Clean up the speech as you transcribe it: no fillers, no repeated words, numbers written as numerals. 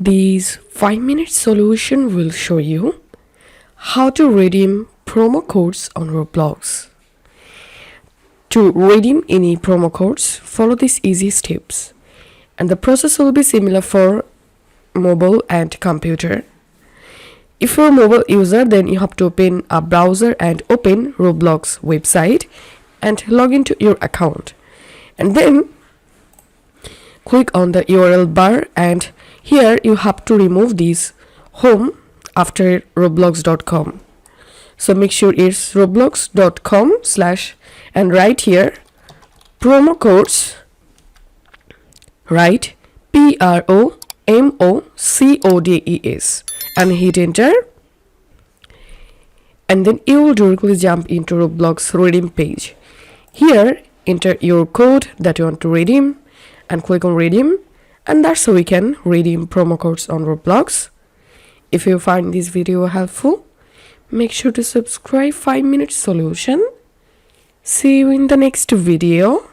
This 5-minute solution will show you how to redeem promo codes on Roblox. To redeem any promo codes, follow these easy steps, and the process will be similar for mobile and computer. If you're a mobile user, then you have to open a browser and open Roblox website and log into your account, and then click on the URL bar, and here you have to remove this home after roblox.com. So make sure it's roblox.com/ and right here promo codes, write PROMOCODES and hit enter, and then you will directly jump into Roblox redeem page. Here enter your code that you want to redeem and click on redeem, and that's how we can redeem promo codes on Roblox. If you find this video helpful, make sure to subscribe 5-minute solution. See you in the next video.